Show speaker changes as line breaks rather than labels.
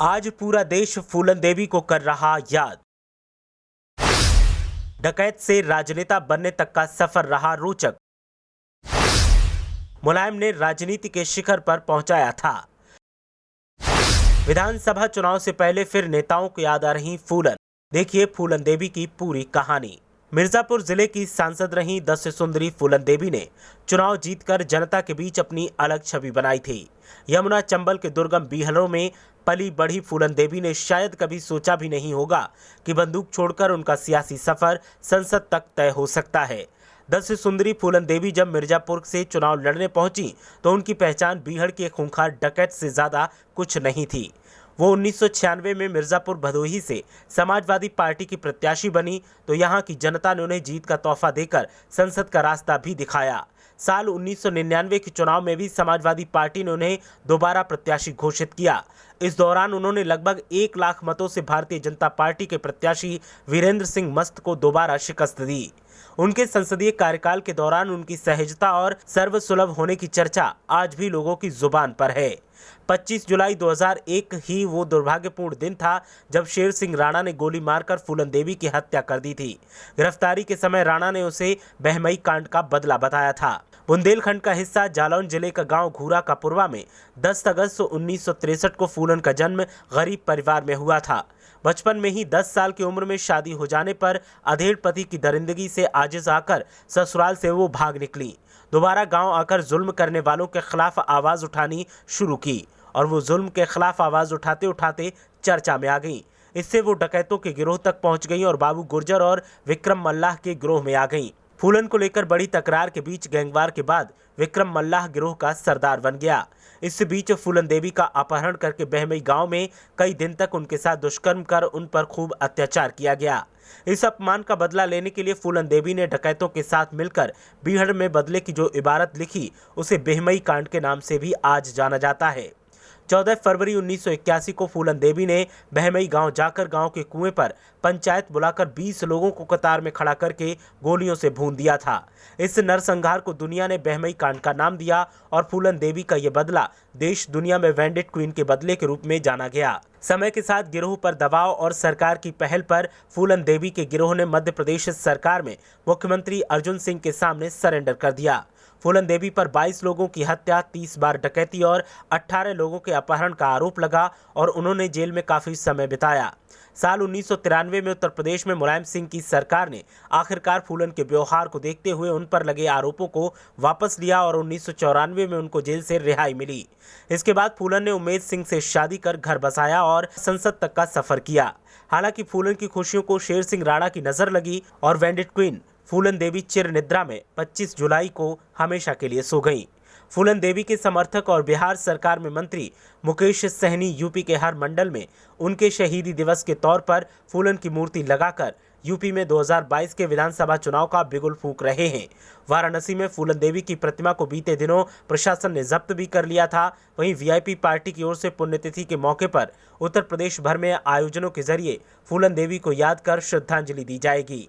आज पूरा देश फूलन देवी को कर रहा याद। डकैत से राजनेता बनने तक का सफर रहा रोचक। मुलायम ने राजनीति के शिखर पर पहुंचाया था। विधानसभा चुनाव से पहले फिर नेताओं को याद आ रही फूलन। देखिए फूलन देवी की पूरी कहानी। मिर्जापुर जिले की सांसद रही दस्य सुंदरी फूलन देवी ने चुनाव जीतकर जनता के बीच अपनी अलग छवि बनाई थी। यमुना चंबल के दुर्गम बीहलों में पली बढ़ी फूलन देवी ने शायद कभी सोचा भी नहीं होगा कि बंदूक छोड़कर उनका सियासी सफर संसद तक तय हो सकता है। दस्य सुंदरी फूलन देवी जब मिर्जापुर से चुनाव लड़ने पहुंची तो उनकी पहचान बीहड़ के खूंखार डकैत से ज्यादा कुछ नहीं थी। वो 1996 में मिर्जापुर भदोही से समाजवादी पार्टी की प्रत्याशी बनी तो यहाँ की जनता ने उन्हें जीत का तोहफा देकर संसद का रास्ता भी दिखाया। साल 1999 के चुनाव में भी समाजवादी पार्टी ने उन्हें दोबारा प्रत्याशी घोषित किया। इस दौरान उन्होंने लगभग 1 लाख मतों से भारतीय जनता पार्टी के प्रत्याशी वीरेंद्र सिंह मस्त को दोबारा शिकस्त दी। उनके संसदीय कार्यकाल के दौरान उनकी सहजता और सर्वसुलभ होने की चर्चा आज भी लोगों की जुबान पर है। 25 जुलाई 2001 ही वो दुर्भाग्यपूर्ण दिन था जब शेर सिंह राणा ने गोली मारकर फूलन देवी की हत्या कर दी थी। गिरफ्तारी के समय राणा ने उसे बहमई कांड का बदला बताया था। बुंदेलखंड का हिस्सा जालौन जिले का गांव घूरा का पुरवा में 10 अगस्त 1963 को फूलन का जन्म गरीब परिवार में हुआ था। बचपन में ही 10 साल की उम्र में शादी हो जाने पर अधेड़ पति की दरिंदगी से आजिज आकर ससुराल से वो भाग निकली। दोबारा गांव आकर जुल्म करने वालों के खिलाफ आवाज उठानी शुरू की और वो जुल्म के खिलाफ आवाज उठाते उठाते चर्चा में आ गई। इससे वो डकैतों के गिरोह तक पहुंच गई और बाबू गुर्जर और विक्रम मल्लाह के गिरोह में आ गई। फूलन को लेकर बड़ी तकरार के बीच गैंगवार के बाद विक्रम मल्लाह गिरोह का सरदार बन गया। इस बीच फूलन देवी का अपहरण करके बहमई गांव में कई दिन तक उनके साथ दुष्कर्म कर उन पर खूब अत्याचार किया गया। इस अपमान का बदला लेने के लिए फूलन देवी ने डकैतों के साथ मिलकर बीहड़ में बदले की जो इबारत लिखी उसे बहमई कांड के नाम से भी आज जाना जाता है। 14 फरवरी 1981 को फूलन देवी ने बहमई गांव जाकर गांव के कुएं पर पंचायत बुलाकर 20 लोगों को कतार में खड़ा करके गोलियों से भून दिया था। इस नरसंहार को दुनिया ने बहमई कांड का नाम दिया और फूलन देवी का यह बदला देश दुनिया में वेंडेड क्वीन के बदले के रूप में जाना गया। समय के साथ गिरोह पर दबाव और सरकार की पहल पर फूलन देवी के गिरोह ने मध्य प्रदेश सरकार में मुख्यमंत्री अर्जुन सिंह के सामने सरेंडर कर दिया। फूलन देवी पर 22 लोगों की हत्या, 30 बार डकैती और 18 लोगों के अपहरण का आरोप लगा और उन्होंने जेल में काफी समय बिताया। साल 1993 में उत्तर प्रदेश में मुलायम सिंह की सरकार ने आखिरकार फूलन के व्यवहार को देखते हुए उन पर लगे आरोपों को वापस लिया और 1994 में उनको जेल से रिहाई मिली। इसके बाद फूलन ने उमेद सिंह से शादी कर घर बसाया और संसद तक का सफर किया। हालांकि फूलन की खुशियों को शेर सिंह राणा की नजर लगी और वेंडेड क्वीन फूलन देवी चिर निद्रा में 25 जुलाई को हमेशा के लिए सो गईं। फूलन देवी के समर्थक और बिहार सरकार में मंत्री मुकेश सहनी यूपी के हर मंडल में उनके शहीदी दिवस के तौर पर फूलन की मूर्ति लगाकर यूपी में 2022 के विधानसभा चुनाव का बिगुल फूंक रहे हैं। वाराणसी में फूलन देवी की प्रतिमा को बीते दिनों प्रशासन ने जब्त भी कर लिया था। वहीं वीआईपी पार्टी की ओर से पुण्यतिथि के मौके पर उत्तर प्रदेश भर में आयोजनों के जरिए फूलन देवी को याद कर श्रद्धांजलि दी जाएगी।